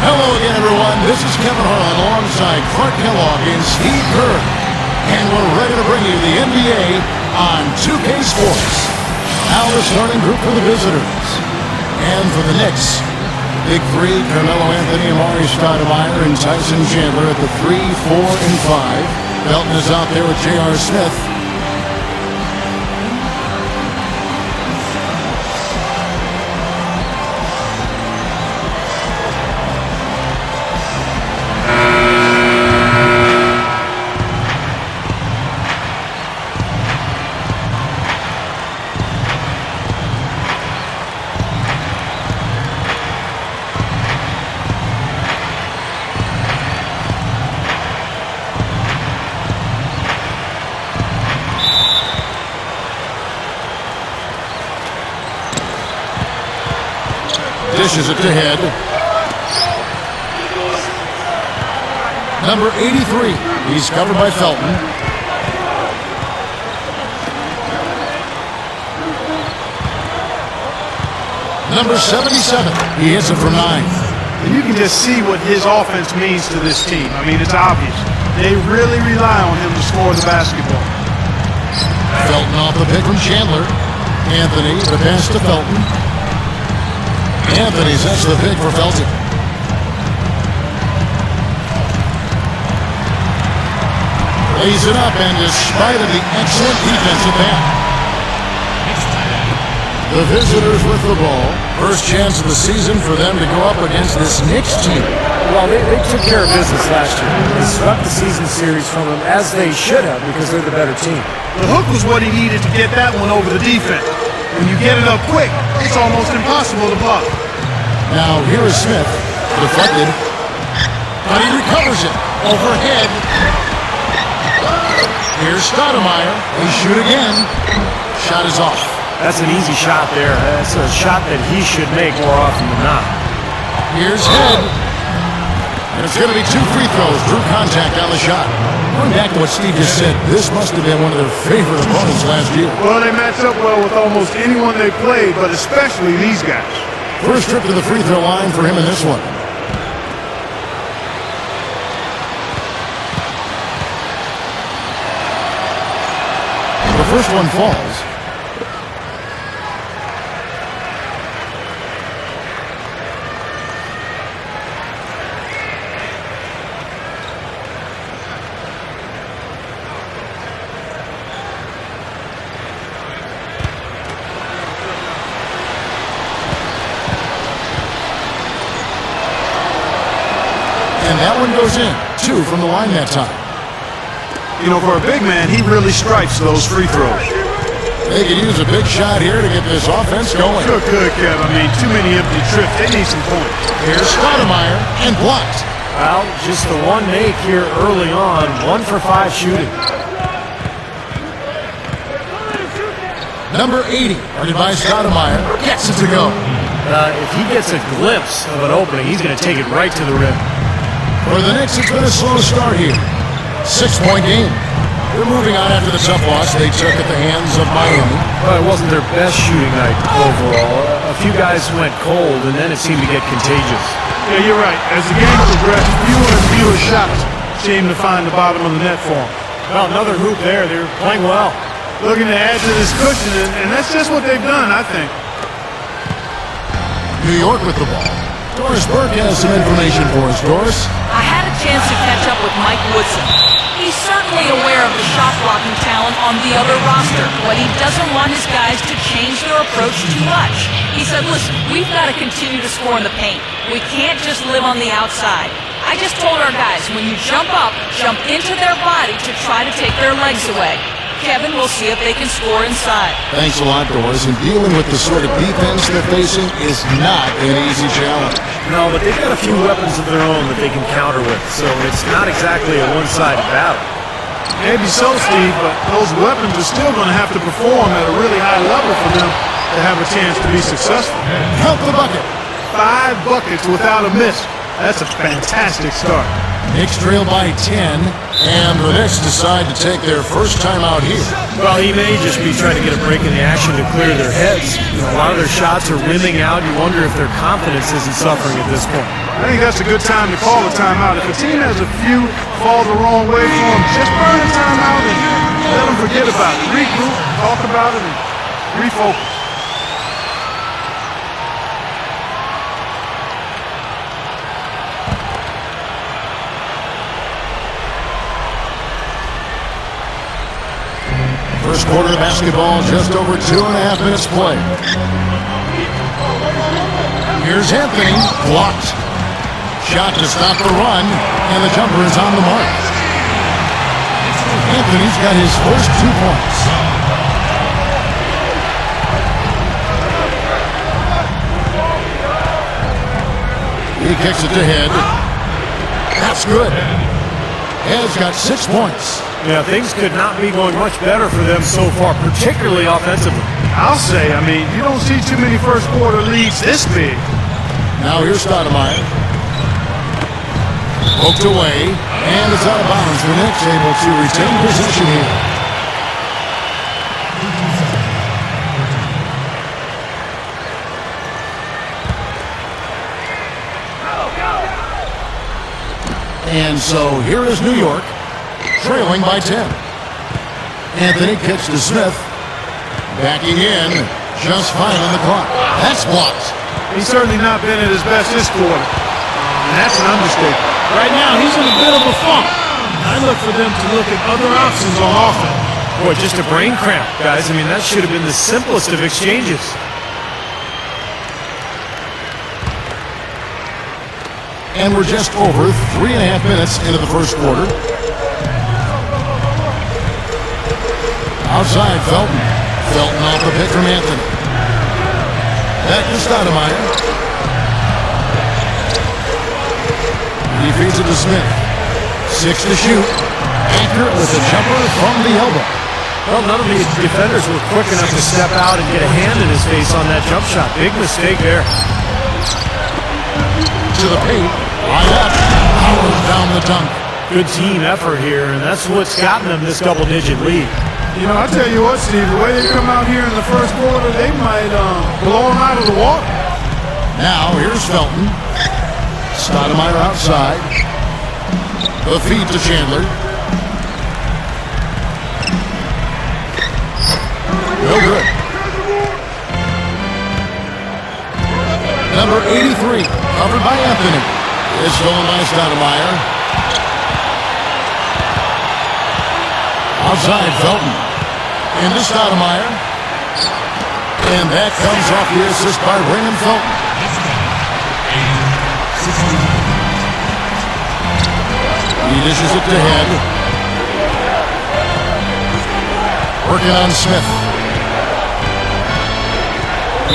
Hello again, everyone. This is Kevin Harlan alongside Clark Kellogg and Steve Kerr. And we're ready to bring you the NBA on 2K Sports. Now the starting group for the visitors. And for the Knicks, Big Three, Carmelo Anthony, Amari Stoudemire, and Tyson Chandler at the 3, 4, and 5. Felton is out there with J.R. Smith. Dishes it to Head. Number 83. He's covered by Felton. Number 77. He hits it from 9. And you can just see what his offense means to this team. I mean, it's obvious. They really rely on him to score the basketball. Felton off the pick from Chandler. Anthony, the pass to Felton. Anthony sets the pick for Felton. Lays it up, and despite of the excellent defensive back, the visitors with the ball. First chance of the season for them to go up against this Knicks team. Well, they took care of business last year. They swept the season series from them, as they should have, because they're the better team. The hook was what he needed to get that one over the defense. When you get it up quick, it's almost impossible to block. Now here is Smith, deflected, but he recovers it overhead. Here's Stoudemire. They shoot again. Shot is off. That's an easy shot there. That's a shot that he should make more often than not. Here's Head. And it's going to be 2 free throws. Drew contact on the shot. Going back to what Steve just said, this must have been one of their favorite opponents last year. Well, they match up well with almost anyone they played, but especially these guys. First trip to the free throw line for him in this one. The first one falls. And that one goes in. 2 from the line that time. You know, for a big man, he really strikes those free throws. They could use a big shot here to get this offense going. Sure could, Kev. I mean, too many empty trips. They need some points. Here's Stoudemire, and blocked. Well, just the one make here early on. 1 for 5 shooting. Number 80, guarded by Stoudemire, gets it to go. If he gets a glimpse of an opening, he's going to take it right to the rim. For the Knicks, it's been a slow start here. 6-point game. They're moving on after the tough loss they took at the hands of Miami. Well, it wasn't their best shooting night overall. A few guys went cold, and then it seemed to get contagious. Yeah, you're right. As the game progressed, fewer and fewer shots seemed to find the bottom of the net for them. Well, another hoop there. They're playing well. Looking to add to this cushion, and that's just what they've done, I think. New York with the ball. Doris Burke has some information for us. Doris? I had a chance to catch up with Mike Woodson. He's certainly aware of the shot-blocking talent on the other roster, but he doesn't want his guys to change their approach too much. He said, listen, we've got to continue to score in the paint. We can't just live on the outside. I just told our guys, when you jump up, jump into their body to try to take their legs away. Kevin, we'll see if they can score inside. Thanks a lot, Doris. And dealing with the sort of defense they're facing is not an easy challenge. No, but they've got a few weapons of their own that they can counter with, so it's not exactly a one-sided battle. Maybe so, Steve, but those weapons are still going to have to perform at a really high level for them to have a chance to be successful. Count the bucket. 5 buckets without a miss. That's a fantastic start. Knicks trail by 10, and the Knicks decide to take their first time out here. Well, he may just be trying to get a break in the action to clear their heads. You know, a lot of their shots are rimming out. You wonder if their confidence isn't suffering at this point. I think that's a good time to call a timeout. If a team has a few fall the wrong way for them, just burn a timeout and let them forget about it. Regroup, talk about it, and refocus. First quarter of basketball, just over 2.5 minutes play. Here's Anthony, blocked. Shot to stop the run, and the jumper is on the mark. Anthony's got his first 2 points. He kicks it to Head. That's good. Head's got 6 points. Yeah, things could not be going much better for them so far, particularly offensively. I'll say, I mean, you don't see too many first quarter leads this big. Now here's Stoudemire. Poked away, and it's out of bounds. The Knicks able to retain possession here. And so here is New York, trailing by 10. Anthony kicks to Smith. Backing in, just 5 on the clock. That's blocked. He's certainly not been at his best this quarter. And that's an understatement. Right now, he's in a bit of a funk. I look for them to look at other options on offense. Boy, just a brain cramp, guys. I mean, that should have been the simplest of exchanges. And we're just over 3.5 minutes into the first quarter. Outside, Felton. Felton off the pick from Anthony. Back to Stoudemire. He feeds it to Smith. 6 to shoot. Accurate with the jumper from the elbow. Well, none of the defenders were quick enough to step out and get a hand in his face on that jump shot. Big mistake there. To the paint. Line up. Powers down the dunk. Good team effort here, and that's what's gotten them this double-digit lead. You know, I tell you what, Steve, the way they come out here in the first quarter, they might blow them out of the water. Now, here's Felton. Stoudemire outside. The feed to Chandler. No good. Number 83, covered by Anthony. Is stolen by Stoudemire. Outside, Felton. Into Stoudemire. And that comes off the assist by Raymond Felton. He dishes it to Head. Working on Smith.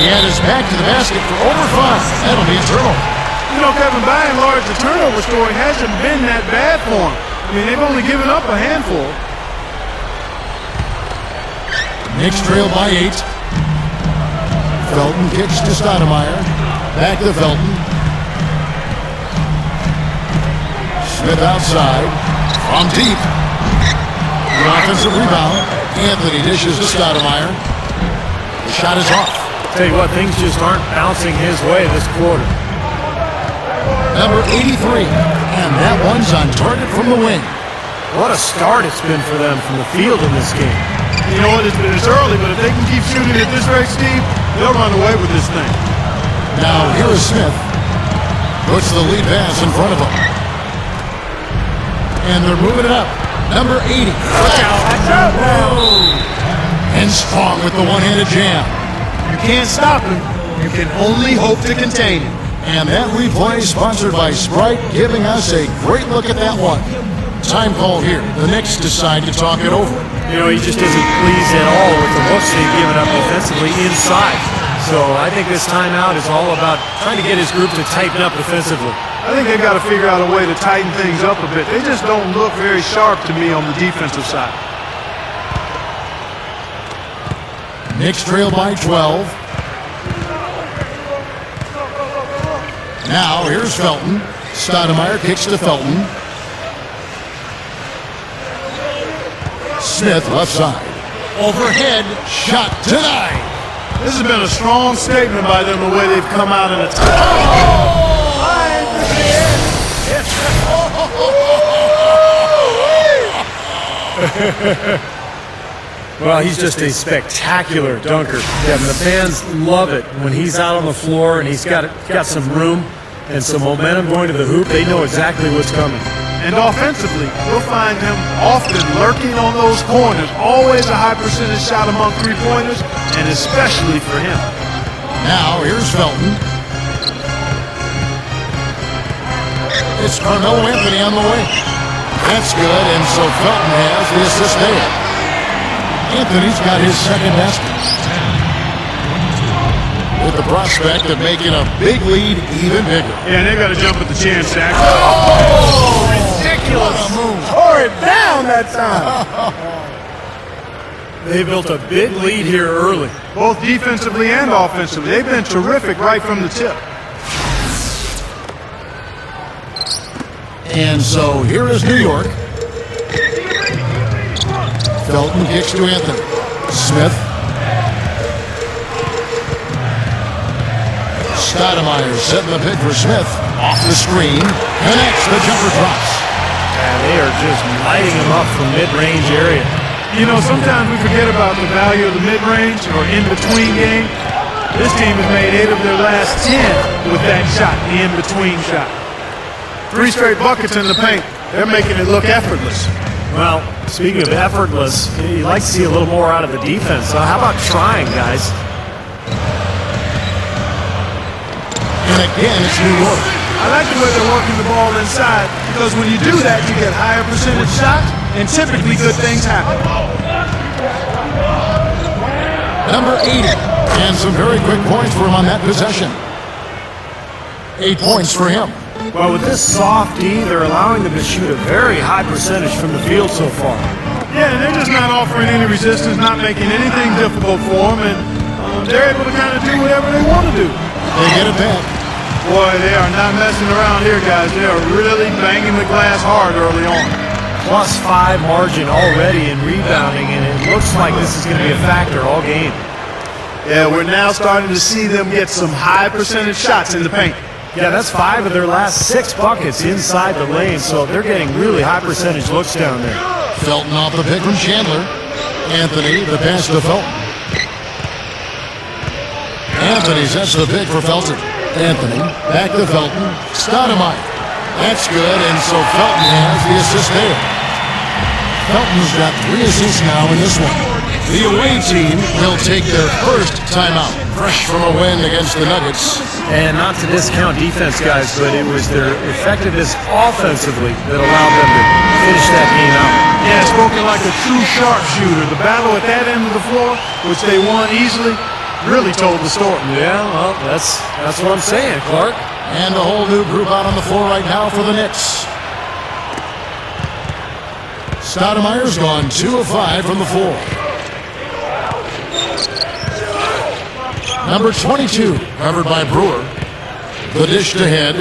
He had his back to the basket for over 5. That'll be a turnover. You know, Kevin, by and large, the turnover story hasn't been that bad for him. I mean, they've only given up a handful. Knicks trail by 8. Felton kicks to Stoudemire. Back to Felton. Smith outside. From deep. The offensive rebound. Anthony dishes to Stoudemire. The shot is off. Tell you what, things just aren't bouncing his way this quarter. Number 83. And that one's on target from the wing. What a start it's been for them from the field in this game. You know what, it's early, but if they can keep shooting at this rate, Steve, they'll run away with this thing. Now, here is Smith. Puts the lead pass in front of him. And they're moving it up. Number 80. Look out. And strong with the one-handed jam. You can't stop him. You can only hope to contain him. And that replay sponsored by Sprite, giving us a great look at that one. Time call here. The Knicks decide to talk it over. You know, he just isn't pleased at all with the looks they've given up defensively inside. So I think this timeout is all about trying to get his group to tighten up defensively. I think they've got to figure out a way to tighten things up a bit. They just don't look very sharp to me on the defensive side. Knicks trail by 12. Now, here's Felton. Stoudemire kicks to Felton. Smith left side. Overhead shot denied. This has been a strong statement by them the way they've come out in the Well, he's just a spectacular dunker. Kevin, the fans love it when he's out on the floor and he's got some room and some momentum going to the hoop. They know exactly what's coming. And offensively, you'll find him often lurking on those corners. Always a high percentage shot among three-pointers, and especially for him. Now, here's Felton. It's Carmelo Anthony on the way. That's good, and so Felton has the assist there. Anthony's got his second basket. With the prospect of making a big lead even bigger. Yeah, they got to jump at the chance, Zach. Oh, ridiculous. Tore it down that time. They built a big lead here early. Both defensively and offensively. They've been terrific right from the tip. And so here is New York. Felton kicks to Anthony. Smith. Stoudemire setting the pick for Smith. Off the screen. Connects. The jumper drops. Yeah, they are just lighting him up from mid-range area. You know, sometimes we forget about the value of the mid-range or in-between game. This team has made 8 of their last 10 with that shot, the in-between shot. 3 straight buckets in the paint. They're making it look effortless. Well, speaking of effortless, you'd like to see a little more out of the defense. So how about trying, guys? And again, it's New York. I like the way they're working the ball inside because when you do that, you get higher percentage shots and typically good things happen. Number 80. And some very quick points for him on that possession. 8 points for him. Well, with this soft D, they're allowing them to shoot a very high percentage from the field so far. Yeah, and they're just not offering any resistance, not making anything difficult for them, and they're able to kind of do whatever they want to do. They get it back. Boy, they are not messing around here, guys. They are really banging the glass hard early on. +5 margin already in rebounding, and it looks like this is going to be a factor all game. Yeah, we're now starting to see them get some high percentage shots in the paint. Yeah, that's 5 of their last 6 buckets inside the lane, so they're getting really high percentage looks down there. Felton off the pick from Chandler. Anthony, the pass to Felton. Anthony sets the pick for Felton. Anthony, back to Felton. Stoudemire. That's good, and so Felton has the assist there. Felton's got 3 assists now in this one. The away team will take their first timeout, fresh from a win against the Nuggets. And not to discount defense, guys, but it was their effectiveness offensively that allowed them to finish that game out. Yeah, spoken like a true sharpshooter. The battle at that end of the floor, which they won easily, really told the story. Yeah, well, that's what I'm saying, Clark. And a whole new group out on the floor right now for the Knicks. Stoudemire's gone 2 of 5 from the floor. Number 22, covered by Brewer. The dish to Head.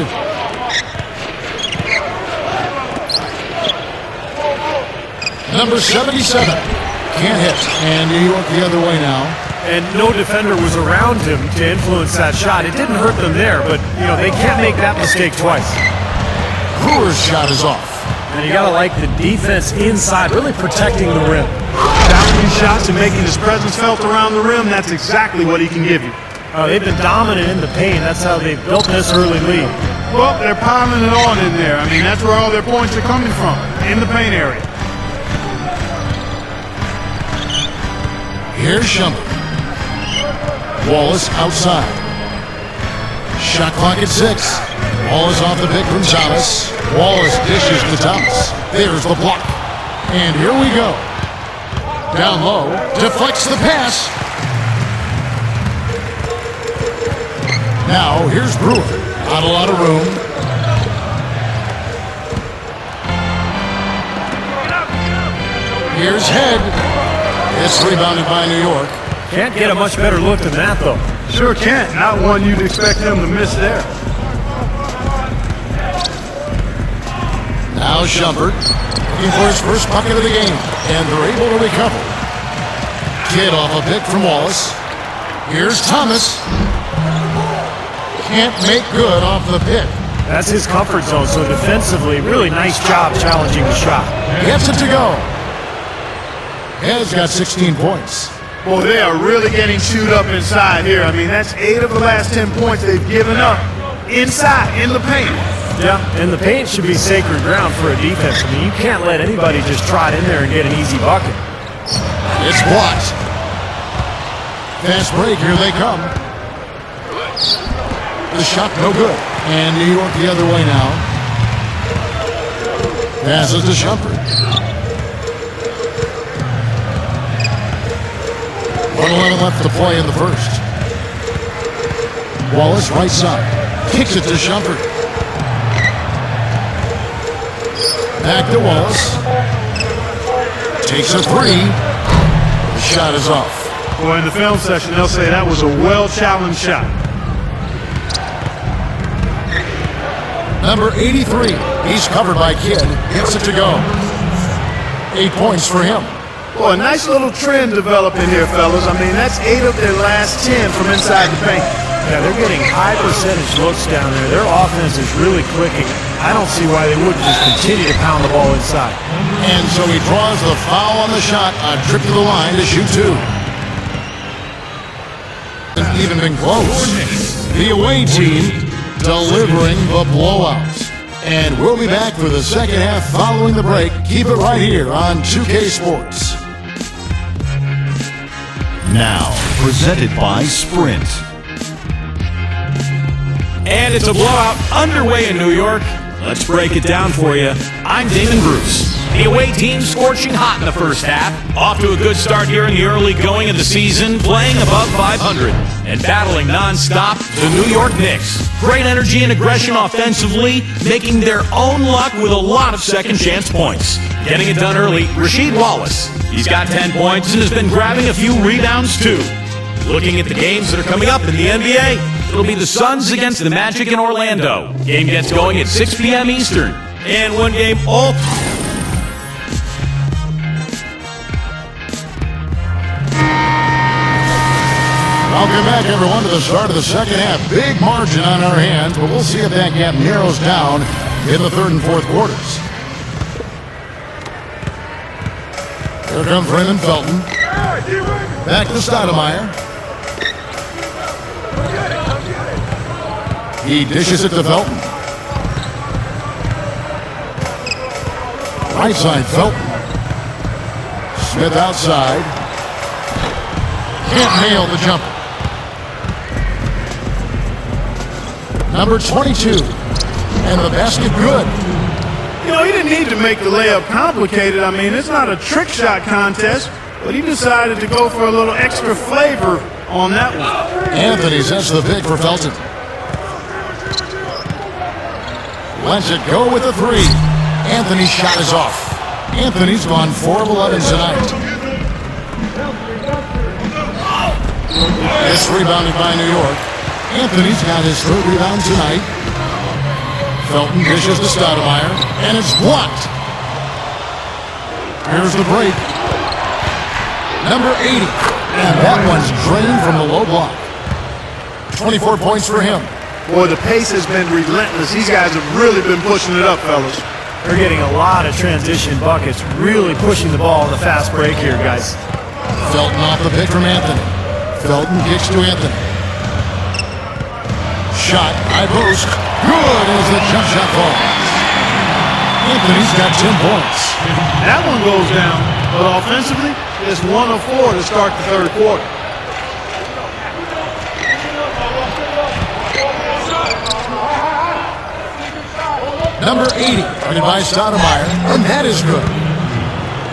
Number 77, can't hit. And New York the other way now. And no defender was around him to influence that shot. It didn't hurt them there, but, you know, they can't make that mistake twice. Brewer's shot is off. And you got to like the defense inside, really protecting the rim. Challenging shots and making his presence felt around the rim, that's exactly what he can give you. They've been dominant in the paint. That's how they've built this early lead. Well, they're piling it on in there. I mean, that's where all their points are coming from, in the paint area. Here's Shumpert. Wallace outside. Shot clock at 6. Wallace off the pick from Thomas. Wallace dishes to Thomas. There's the block. And here we go. Down low. Deflects the pass. Now, here's Brewer. Not a lot of room. Here's Head. It's rebounded by New York. Can't get a much better look than that, though. Sure can't. Not one you'd expect them to miss there. Now Shumpert looking for his first bucket of the game, and they're able to recover. Kidd off a pick from Wallace. Here's Thomas. Can't make good off the pick. That's his comfort zone, so defensively, really nice job challenging the shot. Gets it to go. Has got 16 points. Boy, they are really getting chewed up inside here. I mean, that's 8 of the last 10 points they've given up inside, in the paint. Yeah, and the paint should be sacred ground for a defense. I mean, you can't let anybody just trot in there and get an easy bucket. It's blocked. Fast break, here they come. The shot no good. And New York the other way now. Passes to Shumpert. 1:11 left to play in the first. Wallace right side. Kicks it to Shumpert. Back to Wallace. Takes a three. The shot is off. Boy, in the film session, they'll say that was a well-challenged shot. Number 83. He's covered by Kidd. Gets it to go. 8 points for him. Boy, a nice little trend developing here, fellas. I mean, that's 8 of their last 10 from inside the paint. Yeah, they're getting high percentage looks down there. Their offense is really clicking. I don't see why they wouldn't just continue to pound the ball inside. And so he draws the foul on the shot. A trip to the line to shoot 2. Hasn't even been close. The away team delivering the blowout. And we'll be back for the second half following the break. Keep it right here on 2K Sports. Now, presented by Sprint. And it's a blowout underway in New York. Let's break it down for you. I'm Damon Bruce. The away team scorching hot in the first half. Off to a good start here in the early going of the season, playing above 500 and battling nonstop the New York Knicks. Great energy and aggression offensively, making their own luck with a lot of second chance points. Getting it done early, Rasheed Wallace. He's got 10 points and has been grabbing a few rebounds too. Looking at the games that are coming up in the NBA, it'll be the Suns against the Magic in Orlando. Game gets going at 6 p.m. Eastern. And one game all... Welcome back, everyone, to the start of the second half. Big margin on our hands, but we'll see if that gap narrows down in the third and fourth quarters. Here comes Raymond Felton. Back to Stoudemire. He dishes it to Felton. Right side, Felton. Smith outside. Can't nail the jumper. Number 22. And the basket good. You know, he didn't need to make the layup complicated. I mean, it's not a trick shot contest, but he decided to go for a little extra flavor on that one. Anthony sets the pick for Felton. Lets it go with a three. Anthony's shot is off. Anthony's gone 4 of 11 tonight. It's rebounded by New York. Anthony's got his third rebound tonight. Felton dishes to Stoudemire, and it's blocked. Here's the break. Number 80. And that one's drained from the low block. 24 points for him. Boy, the pace has been relentless. These guys have really been pushing it up, fellas. They're getting a lot of transition buckets, really pushing the ball in the fast break here, guys. Felton off the pick from Anthony. Felton kicks to Anthony. Shot, high post. Good as the jump shot falls. Anthony's got 10 points. That one goes down, but offensively, it's 1 of 4 to start the third quarter. Number 80, guarded by Stoudemire, and that is good.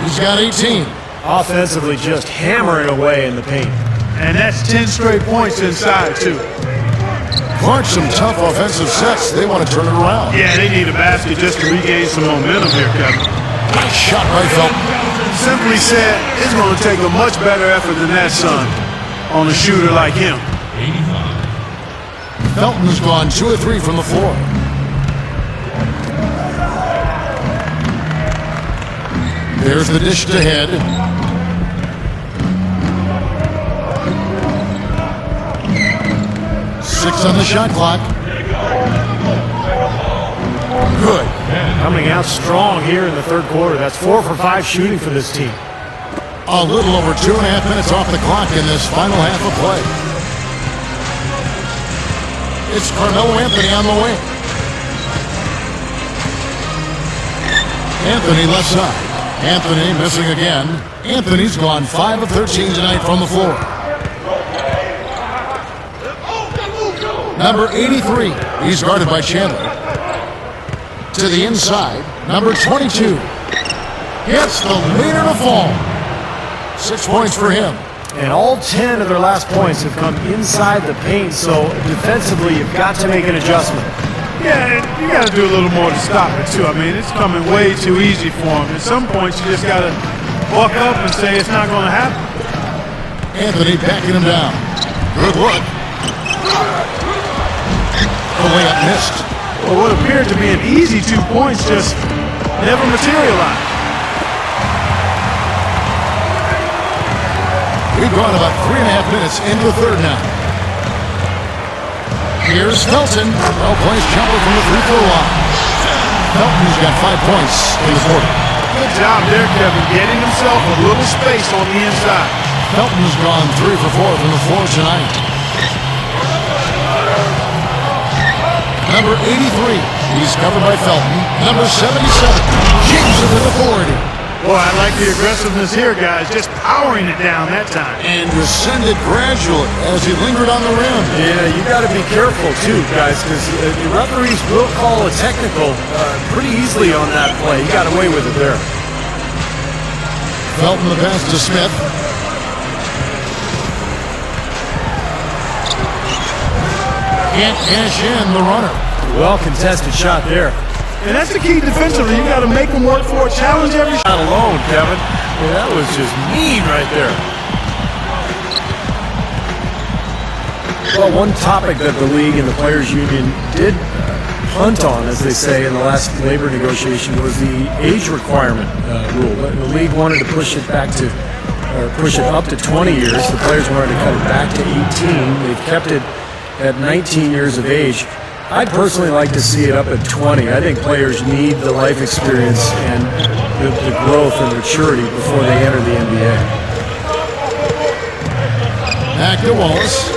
He's got 18. Offensively, just hammering away in the paint. And that's 10 straight points inside, too. Clark, some tough offensive sets. They want to turn it around. Yeah, they need a basket just to regain some momentum here, Kevin. Nice shot by Felton. Simply said, it's going to take a much better effort than that, son, on a shooter like him. Felton's gone 2 of 3 from the floor. There's the dish to head. Six on the shot clock. Good. Coming out strong here in the third quarter. That's 4 for 5 shooting for this team. A little over 2.5 minutes off the clock in this final half of play. It's Carmelo Anthony on the wing. Anthony left side. Anthony missing again. Anthony's gone 5 of 13 tonight from the floor. Number 83. He's guarded by Chandler. To the inside. Number 22. Gets the leader to fall. 6 points for him. And all 10 of their last points have come inside the paint, so defensively you've got to make an adjustment. Yeah, and you got to do a little more to stop it, too. I mean, it's coming way too easy for him. At some points, you just got to buck up and say it's not going to happen. Anthony backing him down. Good look. The layup missed. Well, what appeared to be an easy 2 points just never materialized. We've gone about 3.5 minutes into the third now. Here's Felton. Well-placed jumper from the free-throw line. Felton's got 5 points in the quarter. Good job there, Kevin, getting himself a little space on the inside. Felton's gone 3 for 4 from the floor tonight. Number 83. He's covered by Felton. Number 77. Keeps it with authority. Boy, I like the aggressiveness here, guys. Just powering it down that time. And descended gradually as he lingered on the rim. Yeah, you got to be careful too, guys, because the referees will call a technical pretty easily on that play. He got away with it there. Felton the pass to Smith. Can't cash in the runner. Well contested shot there. And that's the key defensively. You got to make them work for it. Challenge every shot. Not alone, Kevin. Well, that was just mean right there. Well, one topic that the league and the players' union did punt on, as they say, in the last labor negotiation was the age requirement rule. The league wanted to push it back to, or push it up to 20 years. The players wanted to cut it back to 18. They've kept it at 19 years of age. I'd personally like to see it up at 20. I think players need the life experience and the growth and maturity before they enter the NBA. Back to Wallace.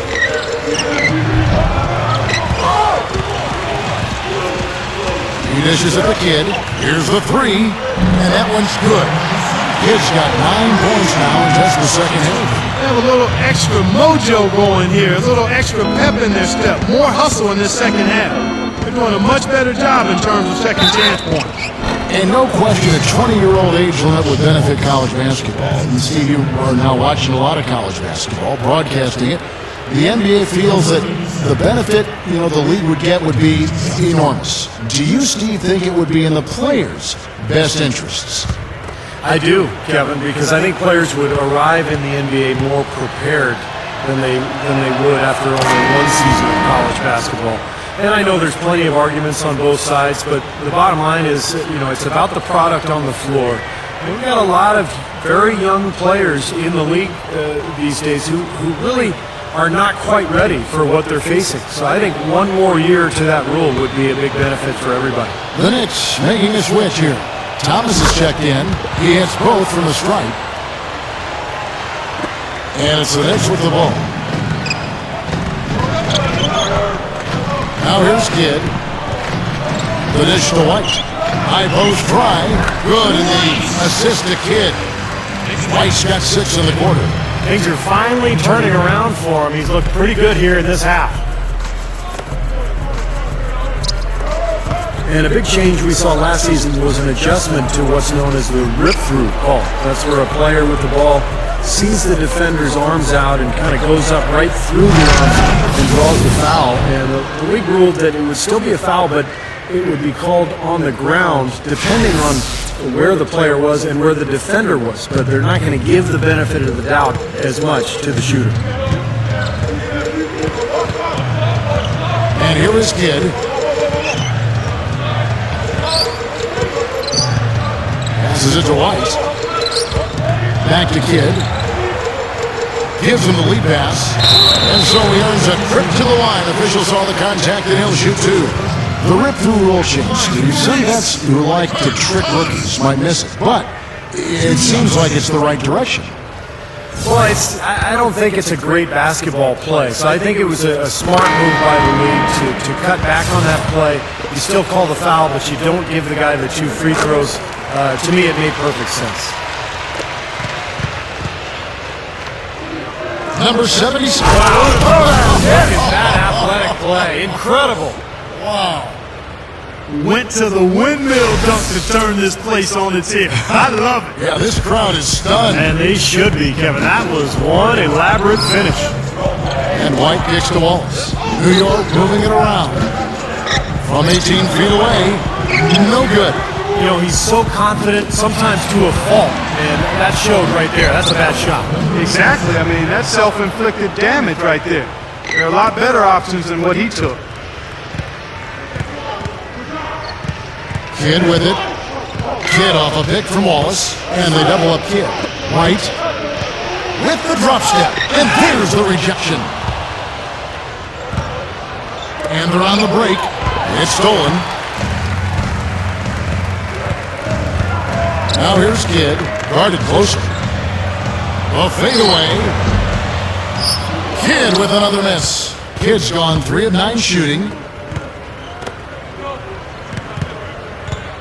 He dishes at the kid. Here's the three, and that one's good. Kid's got 9 points now in just the second half. They have a little extra mojo going here, a little extra pep in their step, more hustle in this second half. They're doing a much better job in terms of second chance points. And no question, a 20-year-old age limit would benefit college basketball. And Steve, you are now watching a lot of college basketball, broadcasting it. The NBA feels that the benefit, the league would get would be enormous. Do you, Steve, think it would be in the players' best interests? I do, Kevin, because I think players would arrive in the NBA more prepared than they would after only one season of college basketball. And I know there's plenty of arguments on both sides, but the bottom line is, it's about the product on the floor. And we've got a lot of very young players in the league these days who really are not quite ready for what they're facing. So I think one more year to that rule would be a big benefit for everybody. The Knicks making a switch here. Thomas is checked in. He hits both from the stripe. And it's the Knicks with the ball. Now here's Kidd. The dish to White. High post try. Good, and the assist to Kidd. White's got 6 in the quarter. Things are finally turning around for him. He's looked pretty good here in this half. And a big change we saw last season was an adjustment to what's known as the rip-through call. That's where a player with the ball sees the defender's arms out and kind of goes up right through the arms and draws the foul. And the league ruled that it would still be a foul, but it would be called on the ground depending on where the player was and where the defender was. But they're not going to give the benefit of the doubt as much to the shooter. And here is Kidd. Passes it to White. Back to Kidd. Gives him the lead pass. And so he earns a trip to the line. Officials saw the contact and he'll shoot two. The rip-through rule change, Steve. Some vets who like to trick rookies might miss it, but it seems like it's the right direction. Well, I don't think it's a great basketball play, so I think it was a smart move by the league to cut back on that play. You still call the foul, but you don't give the guy the 2 free throws. To me, it made perfect sense. Number 76. Look at that athletic play. Incredible. Wow. Went to the windmill dunk to turn this place on its ear. I love it. Yeah, this crowd is stunned. And they should be, Kevin. That was one elaborate finish. And White kicks to Wallace. New York moving it around. From 18 feet away, no good. You know, he's so confident, sometimes to a fault, and that showed right there. That's a bad shot. Exactly. I mean, that's self-inflicted damage right there. There are a lot better options than what he took. Kidd with it. Kidd off a pick from Wallace. And they double up Kidd. White with the drop step. And here's the rejection. And they're on the break. It's stolen. Now here's Kidd. Guarded closer. A fadeaway. Kidd with another miss. Kidd's gone 3 of 9 shooting.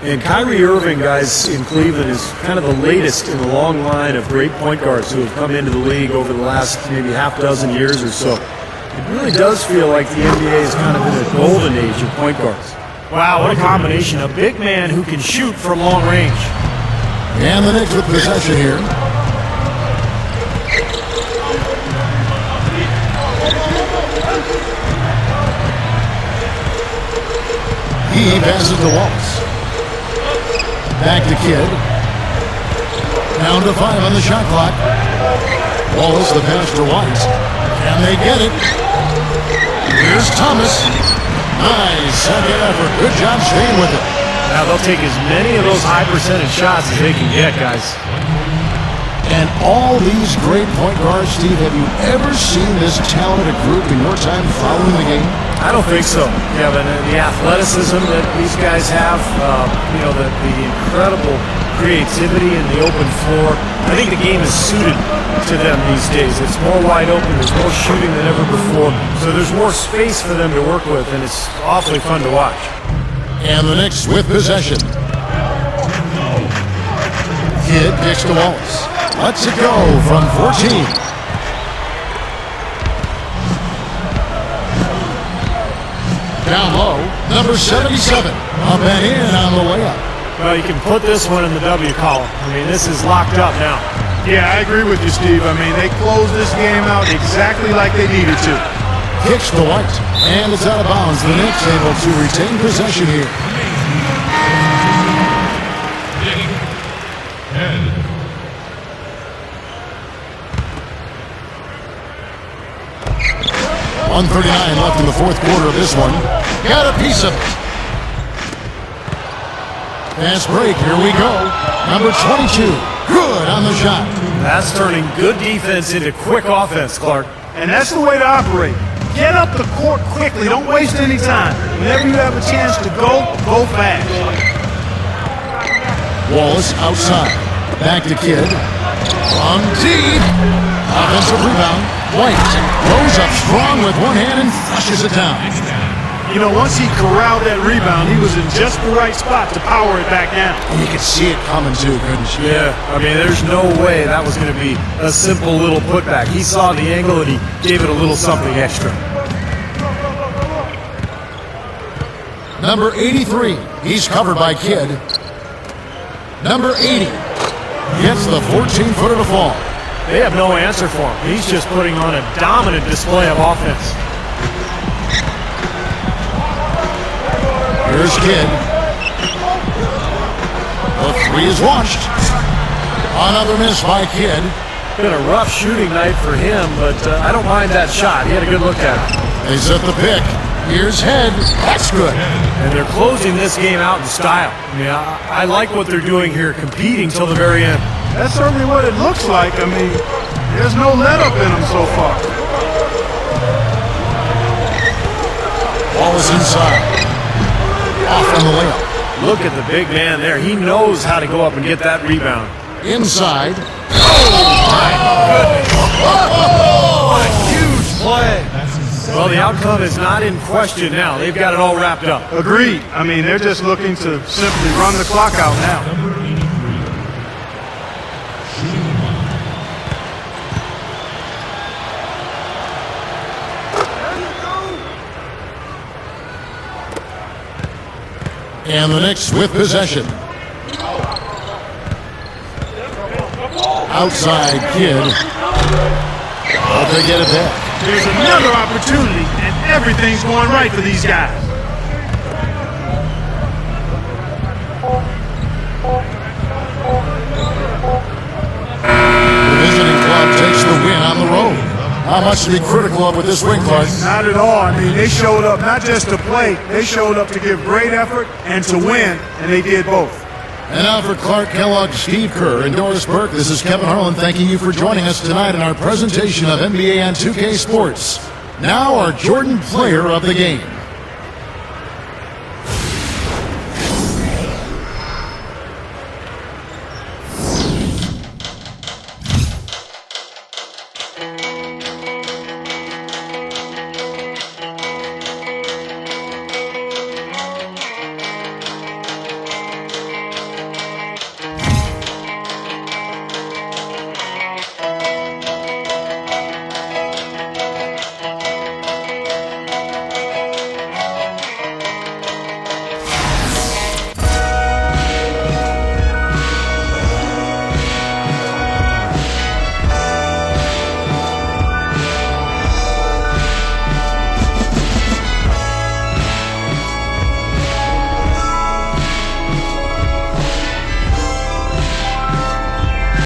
And Kyrie Irving, guys, in Cleveland is kind of the latest in the long line of great point guards who have come into the league over the last maybe half dozen years or so. It really does feel like the NBA is kind of in a golden age of point guards. Wow, what a combination. A big man who can shoot from long range. And the Knicks with possession here. He passes to Wallace. Back to Kidd. Down to 5 on the shot clock. Wallace the pass to White. Can they get it? Here's Thomas. Nice second effort. Good job staying with it. Now they'll take as many of those high percentage shots as they can get, guys. And all these great point guards, Steve, have you ever seen this talented group in your time following the game? I don't think so, Kevin. The athleticism that these guys have, the incredible creativity in the open floor. I think the game is suited to them these days. It's more wide open. There's more shooting than ever before. So there's more space for them to work with, and it's awfully fun to watch. And the Knicks with possession. Kidd kicks to Wallace. Lets it go from 14. Down low, number 77. Up and in on the layup. Well, you can put this one in the W column. I mean, this is locked up now. Yeah, I agree with you, Steve. I mean, they closed this game out exactly like they needed to. Kicks to White, and it's out of bounds. The Knicks able to retain possession here. .139 left in the fourth quarter of this one. Got a piece of it. Fast break, here we go. Number 22, good on the shot. That's turning good defense into quick offense, Clark. And that's the way to operate. Get up the court quickly. Don't waste any time. Whenever you have a chance to go fast. Wallace outside. Back to Kidd. From deep. Offensive rebound. White goes up strong with one hand and flushes it down. You know, once he corralled that rebound, he was in just the right spot to power it back down. And you could see it coming too, couldn't you? Yeah, I mean, there's no way that was going to be a simple little putback. He saw the angle and he gave it a little something extra. Number 83, he's covered by Kidd. Number 80 gets the 14-footer to fall. They have no answer for him. He's just putting on a dominant display of offense. Here's Kidd. The three is launched. Another miss by Kidd. Been a rough shooting night for him, but I don't mind that shot. He had a good look at it. They set the pick. Here's Head. That's good. And they're closing this game out in style. I mean, I like what they're doing here, competing till the very end. That's certainly what it looks like. I mean, there's no let-up in them so far. Ball is inside. Off on the layup. Look at the big man there. He knows how to go up and get that rebound. Inside. What a huge play. Well, the outcome is not in question now. They've got it all wrapped up. Agreed. I mean, they're just looking to simply run the clock out now. And the Knicks with possession. Outside Kid. But they get it back. There's another opportunity, and everything's going right for these guys. The visiting club takes the win on the road. Not much to be critical of with this win, Clark. Not at all. I mean, they showed up not just to play, they showed up to give great effort and to win, and they did both. And now for Clark Kellogg, Steve Kerr, and Doris Burke, this is Kevin Harlan thanking you for joining us tonight in our presentation of NBA and 2K Sports. Now our Jordan Player of the Game.